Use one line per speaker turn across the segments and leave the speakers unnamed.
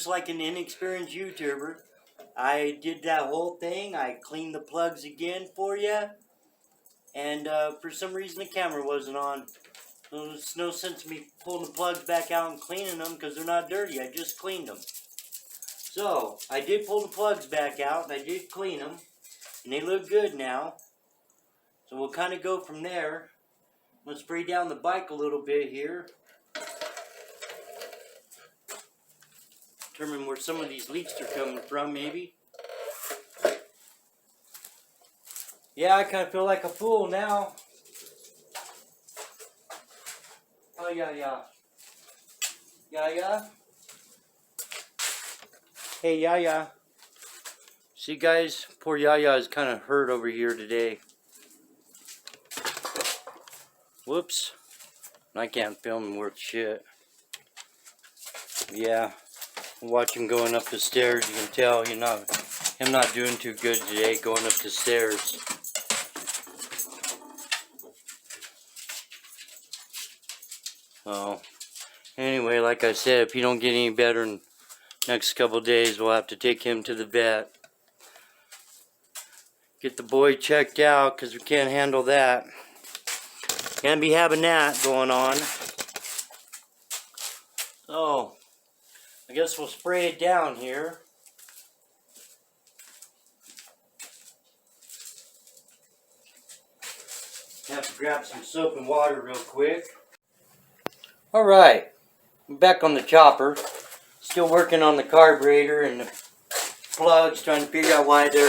just like an inexperienced YouTuber. I did that whole thing. I cleaned the plugs again for you. And for some reason the camera wasn't on. There's no sense in me pulling the plugs back out and cleaning them because they're not dirty. I just cleaned them. So, I did pull the plugs back out and I did clean them. And they look good now. So we'll kind of go from there. I'm going to spray down the bike a little bit here. Determine where some of these leaks are coming from, maybe. Yeah, I kind of feel like a fool now. Oh, yeah. Yeah. Hey, yeah. See, guys, poor Yaya is kind of hurt over here today. Whoops. I can't film worth shit. Yeah. Watch him going up the stairs. You can tell him not doing too good today going up the stairs. Oh. Anyway, like I said, if he don't get any better in next couple of days, we'll have to take him to the vet. Get the boy checked out because we can't handle that. Can't be having that going on. So, I guess we'll spray it down here. Have to grab some soap and water real quick. Alright, I'm back on the chopper. Still working on the carburetor and the plugs, trying to figure out why the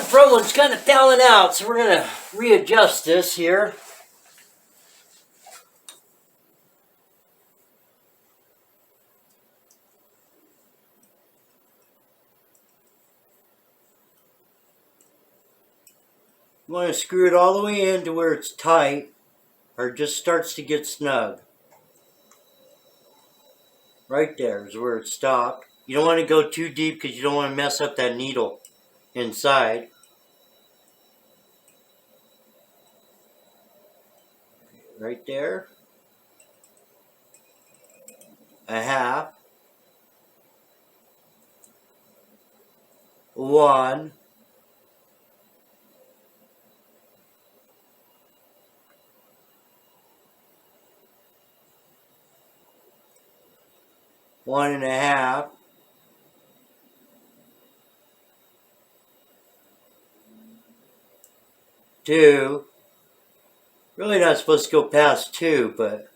front one's kind of fouling out. So we're going to readjust this here. You want to screw it all the way in to where it's tight, or it just starts to get snug. Right there is where it stopped. You don't want to go too deep because you don't want to mess up that needle inside. Right there. A half. 1. One and a half. 2. Really not supposed to go past 2, but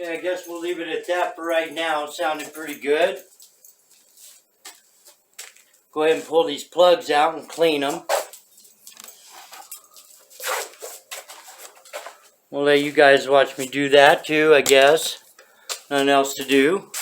yeah, I guess we'll leave it at that for right now. It sounded pretty good. Go ahead and pull these plugs out and clean them. We'll let you guys watch me do that too, I guess. Nothing else to do.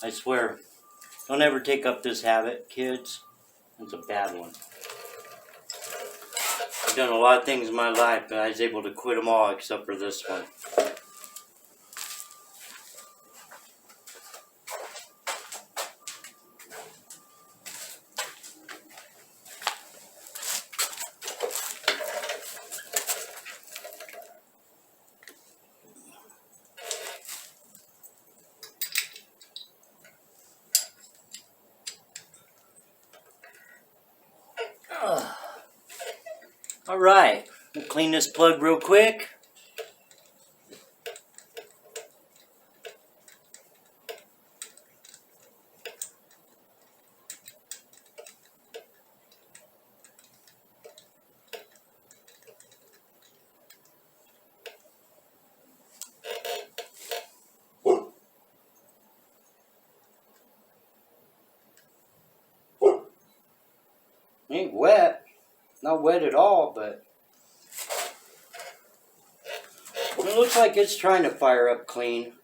I swear. Don't ever take up this habit, kids. It's a bad one. I've done a lot of things in my life, but I was able to quit them all except for this one. Alright, we'll clean this plug real quick. Ain't wet. Not wet at all, but it looks like it's trying to fire up clean.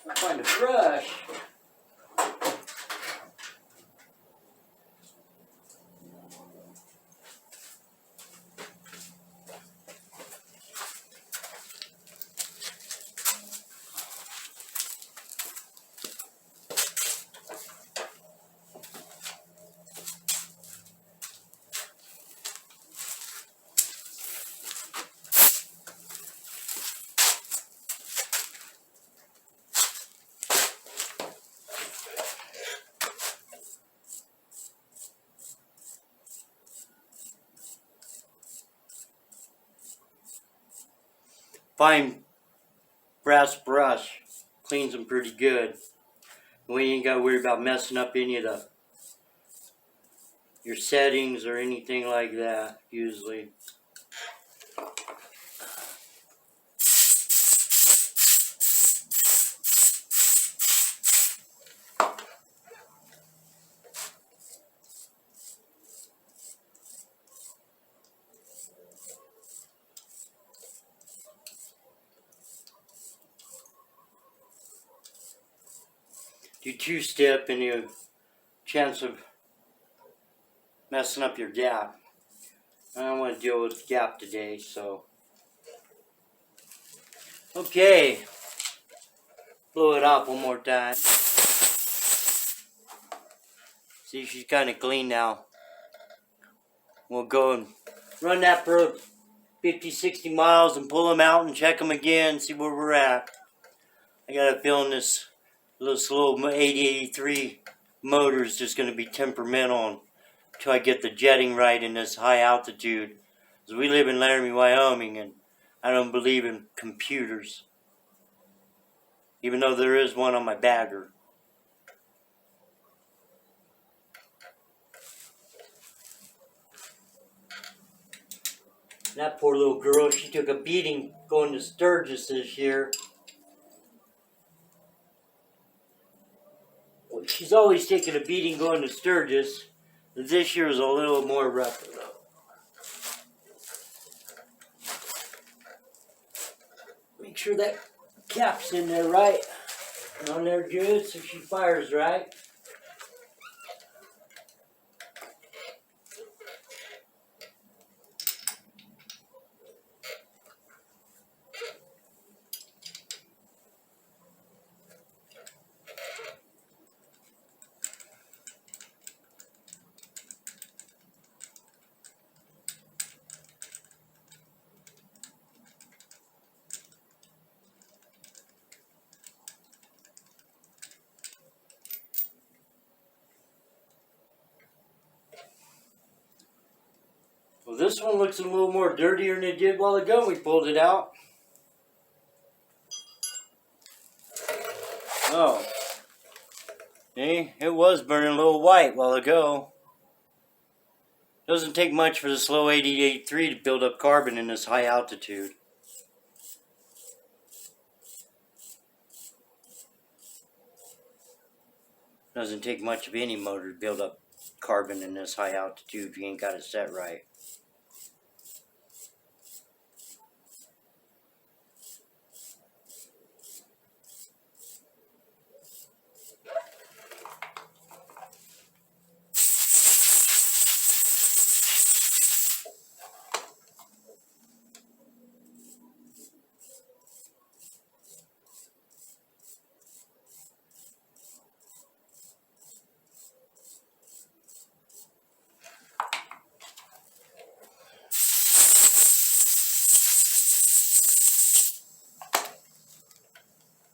I'll find a brush. Fine brass brush cleans them pretty good. We ain't got to worry about messing up any of your settings or anything like that, usually. Do two-step and you chance of messing up your gap. I don't want to deal with gap today, so. Okay. Blow it off one more time. See, she's kind of clean now. We'll go and run that for 50, 60 miles and pull them out and check them again, see where we're at. I got a feeling this little 8083 motor is just going to be temperamental until I get the jetting right in this high altitude. Because we live in Laramie, Wyoming, and I don't believe in computers. Even though there is one on my bagger. That poor little girl, she took a beating going to Sturgis this year. She's always taken a beating going to Sturgis. This year was a little more rough though. Make sure that cap's in there right. On there good so she fires right. Well, this one looks a little more dirtier than it did a while ago when we pulled it out. Oh. See, it was burning a little white a while ago. Doesn't take much for this low 88.3 to build up carbon in this high altitude. Doesn't take much of any motor to build up carbon in this high altitude if you ain't got it set right.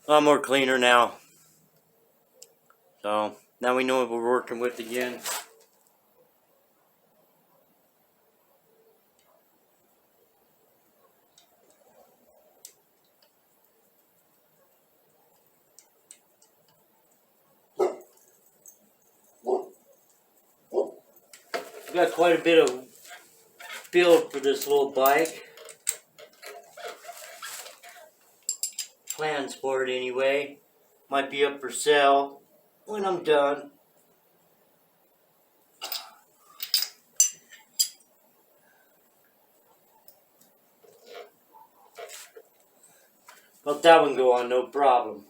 A lot more cleaner now. So now we know what we're working with again. We've got quite a bit of build for this little bike. Plans for it anyway. Might be up for sale when I'm done. Let that one go on, no problem.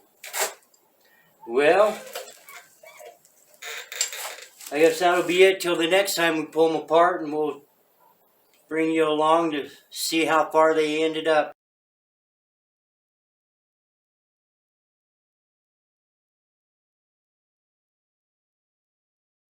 Well, I guess that'll be it till the next time we pull them apart, and we'll bring you along to see how far they ended up.